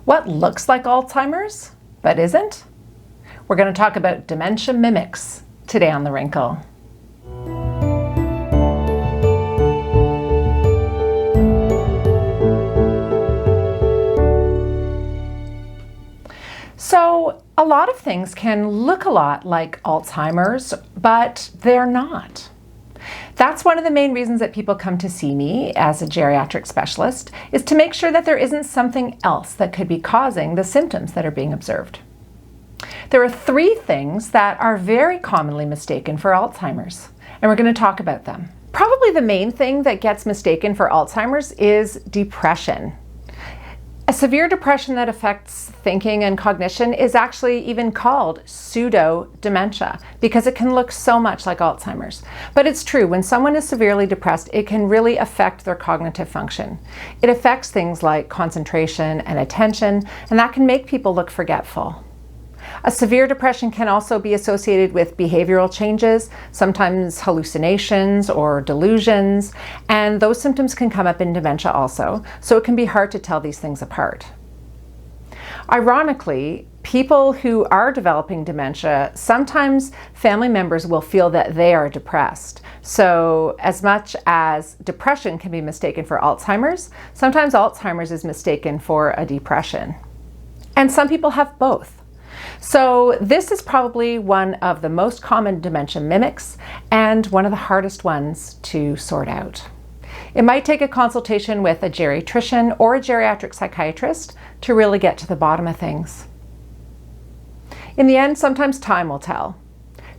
What looks like Alzheimer's, but isn't? We're going to talk about dementia mimics today on The Wrinkle. So, a lot of things can look a lot like Alzheimer's, but they're not. That's one of the main reasons that people come to see me as a geriatric specialist, is to make sure that there isn't something else that could be causing the symptoms that are being observed. There are three things that are very commonly mistaken for Alzheimer's, and we're going to talk about them. Probably the main thing that gets mistaken for Alzheimer's is depression. A severe depression that affects thinking and cognition is actually even called pseudo-dementia because it can look so much like Alzheimer's. But it's true, when someone is severely depressed, it can really affect their cognitive function. It affects things like concentration and attention, and that can make people look forgetful. A severe depression can also be associated with behavioral changes, sometimes hallucinations or delusions, and those symptoms can come up in dementia also, so it can be hard to tell these things apart. Ironically, people who are developing dementia, sometimes family members will feel that they are depressed. So as much as depression can be mistaken for Alzheimer's, sometimes Alzheimer's is mistaken for a depression. And some people have both. So this is probably one of the most common dementia mimics and one of the hardest ones to sort out. It might take a consultation with a geriatrician or a geriatric psychiatrist to really get to the bottom of things. In the end, sometimes time will tell.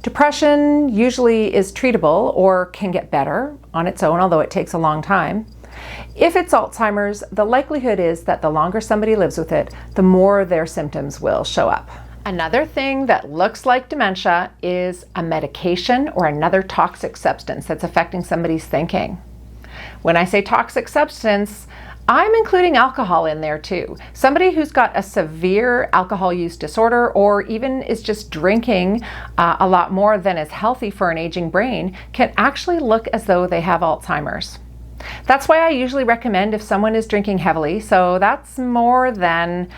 Depression usually is treatable or can get better on its own, although it takes a long time. If it's Alzheimer's, the likelihood is that the longer somebody lives with it, the more their symptoms will show up. Another thing that looks like dementia is a medication or another toxic substance that's affecting somebody's thinking. When I say toxic substance, I'm including alcohol in there too. Somebody who's got a severe alcohol use disorder or even is just drinking a lot more than is healthy for an aging brain can actually look as though they have Alzheimer's. That's why I usually recommend if someone is drinking heavily, so that's more than,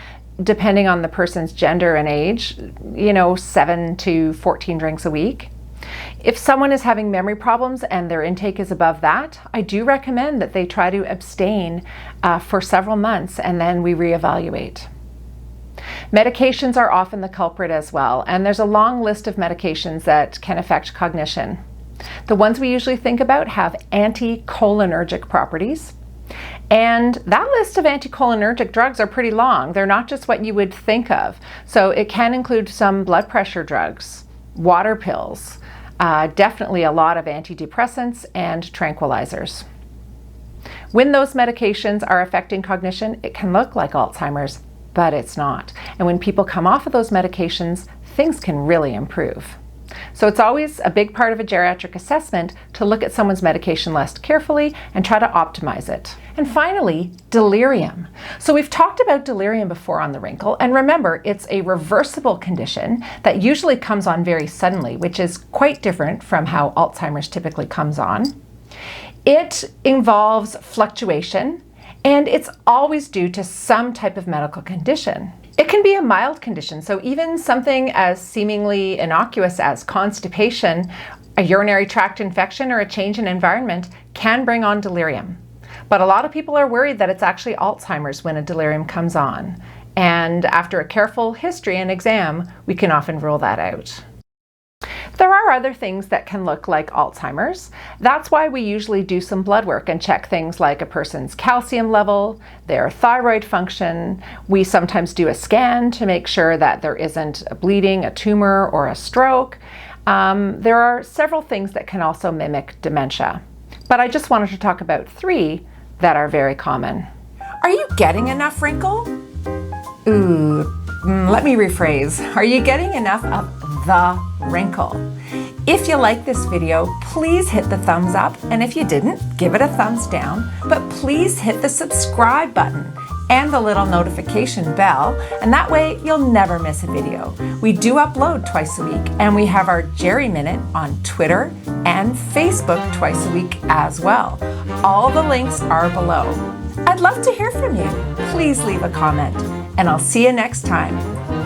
depending on the person's gender and age, 7 to 14 drinks a week. If someone is having memory problems and their intake is above that, I do recommend that they try to abstain for several months and then we reevaluate. Medications are often the culprit as well, and there's a long list of medications that can affect cognition. The ones we usually think about have anticholinergic properties. And that list of anticholinergic drugs are pretty long. They're not just what you would think of. So it can include some blood pressure drugs, water pills, definitely a lot of antidepressants and tranquilizers. When those medications are affecting cognition, it can look like Alzheimer's, but it's not. And when people come off of those medications, things can really improve. So it's always a big part of a geriatric assessment to look at someone's medication list carefully and try to optimize it. And finally, delirium. So we've talked about delirium before on The Wrinkle, and remember, it's a reversible condition that usually comes on very suddenly, which is quite different from how Alzheimer's typically comes on. It involves fluctuation, and it's always due to some type of medical condition. It can be a mild condition, so even something as seemingly innocuous as constipation, a urinary tract infection, or a change in environment can bring on delirium. But a lot of people are worried that it's actually Alzheimer's when a delirium comes on. And after a careful history and exam, we can often rule that out. There are other things that can look like Alzheimer's. That's why we usually do some blood work and check things like a person's calcium level, their thyroid function. We sometimes do a scan to make sure that there isn't a bleeding, a tumor, or a stroke. There are several things that can also mimic dementia. But I just wanted to talk about three that are very common. Are you getting enough wrinkle? Let me rephrase. Are you getting enough of the wrinkle? If you like this video, please hit the thumbs up, and if you didn't, give it a thumbs down, but please hit the subscribe button and the little notification bell, and that way you'll never miss a video. We do upload twice a week, and we have our Geri Minute on Twitter and Facebook twice a week as well. All the links are below. I'd love to hear from you. Please leave a comment. and I'll see you next time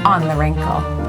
on The Wrinkle.